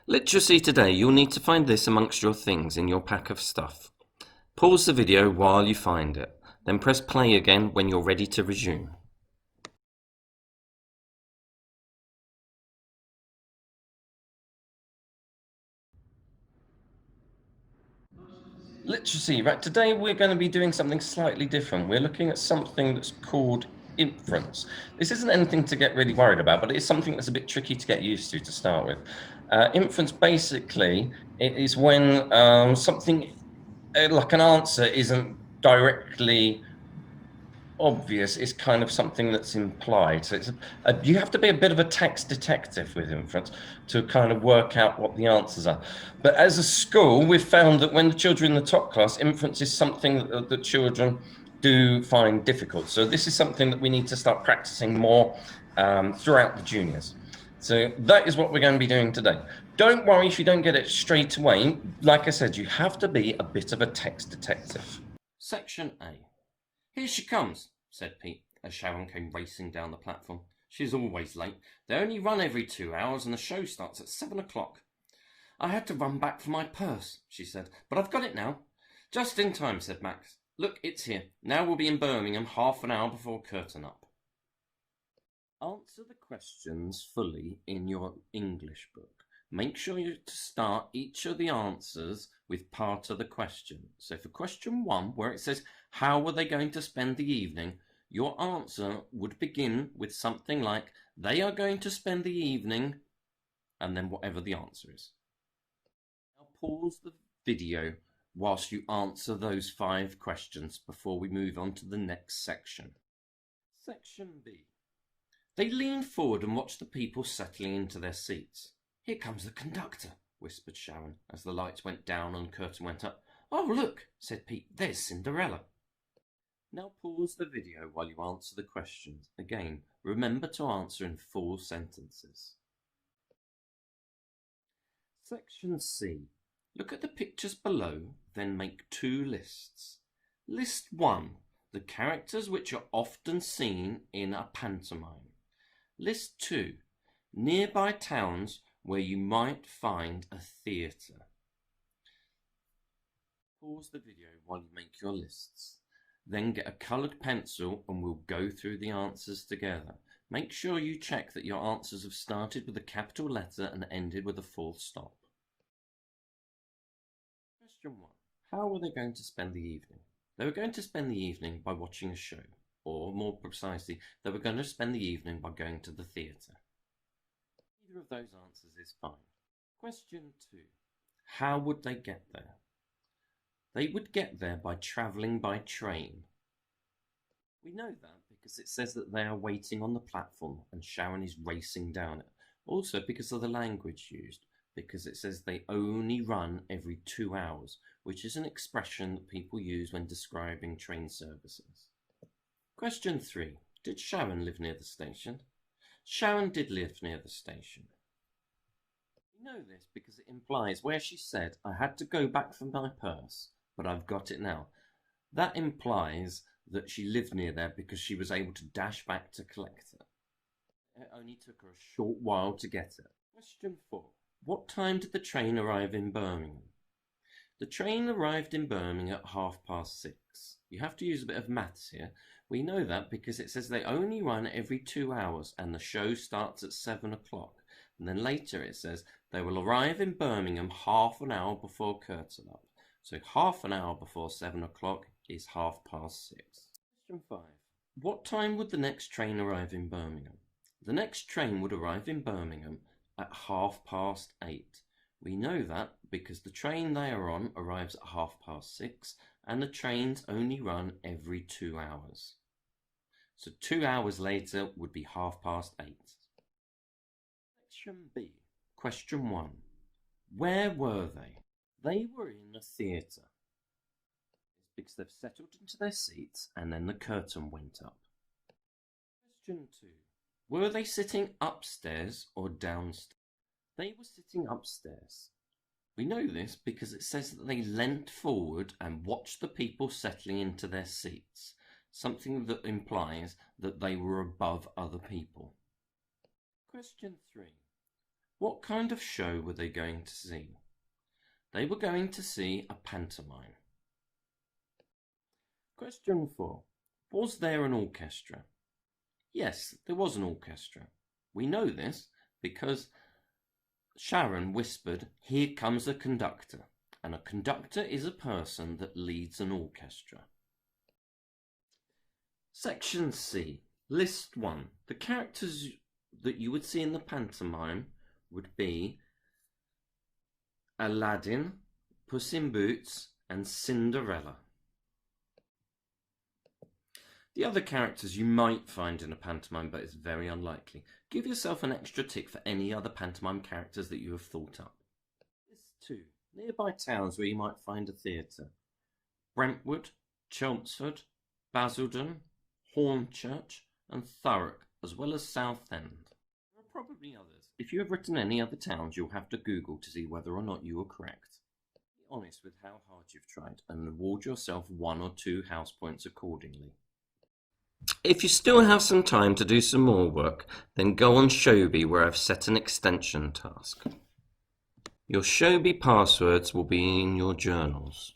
Literacy today, you'll need to find this amongst your things in your pack of stuff. Pause the video while you find it, then press play again when you're ready to resume. Literacy, right, today we're going to be doing something slightly different. We're looking at something that's called inference. This isn't anything to get really worried about, but it is something that's a bit tricky to get used to start with. Inference, basically, it is when something like an answer isn't directly obvious, is kind of something that's implied. So you have to be a bit of a text detective with inference to kind of work out what the answers are. But as a school, we've found that when the children in the top class, inference is something that children do find difficult. So this is something that we need to start practicing more throughout the juniors. So that is what we're going to be doing today. Don't worry if you don't get it straight away. Like I said, you have to be a bit of a text detective. Section A. "Here she comes," said Pete, as Sharon came racing down the platform. "She's always late. They only run every 2 hours, and the show starts at 7 o'clock. "I had to run back for my purse," she said, "but I've got it now." "Just in time," said Max. "Look, it's here. Now we'll be in Birmingham half an hour before curtain up." Answer the questions fully in your English book. Make sure you start each of the answers with part of the question. So for question 1, where it says, "How were they going to spend the evening?" your answer would begin with something like, "They are going to spend the evening," and then whatever the answer is. Now pause the video whilst you answer those 5 questions before we move on to the next section. Section B. They leaned forward and watched the people settling into their seats. "Here comes the conductor," whispered Sharon, as the lights went down and the curtain went up. "Oh, look," said Pete, "there's Cinderella." Now pause the video while you answer the questions. Again, remember to answer in full sentences. Section C. Look at the pictures below, then make 2 lists. List 1. The characters which are often seen in a pantomime. List 2. Nearby towns where you might find a theatre. Pause the video while you make your lists. Then get a coloured pencil and we'll go through the answers together. Make sure you check that your answers have started with a capital letter and ended with a full stop. Question 1. How were they going to spend the evening? They were going to spend the evening by watching a show, or more precisely, they were going to spend the evening by going to the theatre. Either of those answers is fine. Question 2. How would they get there? They would get there by travelling by train. We know that because it says that they are waiting on the platform and Sharon is racing down it. Also because of the language used, because it says they only run every 2 hours, which is an expression that people use when describing train services. Question 3. Did Sharon live near the station? Sharon did live near the station. We know this because it implies where she said, "I had to go back for my purse, but I've got it now." That implies that she lived near there because she was able to dash back to collect it. It only took her a short while to get it. Question 4. What time did the train arrive in Birmingham? The train arrived in Birmingham at 6:30. You have to use a bit of maths here. We know that because it says they only run every 2 hours and the show starts at 7 o'clock. And then later it says they will arrive in Birmingham half an hour before curtain up. So half an hour before 7 o'clock is 6:30. Question 5. What time would the next train arrive in Birmingham? The next train would arrive in Birmingham at 8:30. We know that because the train they are on arrives at 6:30 and the trains only run every 2 hours. So 2 hours later would be 8:30. Section B. Question 1. Where were they? They were in a theatre. It's because they've settled into their seats and then the curtain went up. Question 2. Were they sitting upstairs or downstairs? They were sitting upstairs. We know this because it says that they leant forward and watched the people settling into their seats, something that implies that they were above other people. Question 3. What kind of show were they going to see? They were going to see a pantomime. Question 4. Was there an orchestra? Yes, there was an orchestra. We know this because Sharon whispered, "Here comes a conductor." And a conductor is a person that leads an orchestra. Section C. List 1. The characters that you would see in the pantomime would be Aladdin, Puss in Boots, and Cinderella. The other characters you might find in a pantomime, but it's very unlikely. Give yourself an extra tick for any other pantomime characters that you have thought up. List 2. Nearby towns where you might find a theatre. Brentwood, Chelmsford, Basildon, Hornchurch, and Thurrock, as well as Southend. There are probably others. If you have written any other towns, you'll have to Google to see whether or not you are correct. Be honest with how hard you've tried and award yourself 1 or 2 house points accordingly. If you still have some time to do some more work, then go on Showbie where I've set an extension task. Your Showbie passwords will be in your journals.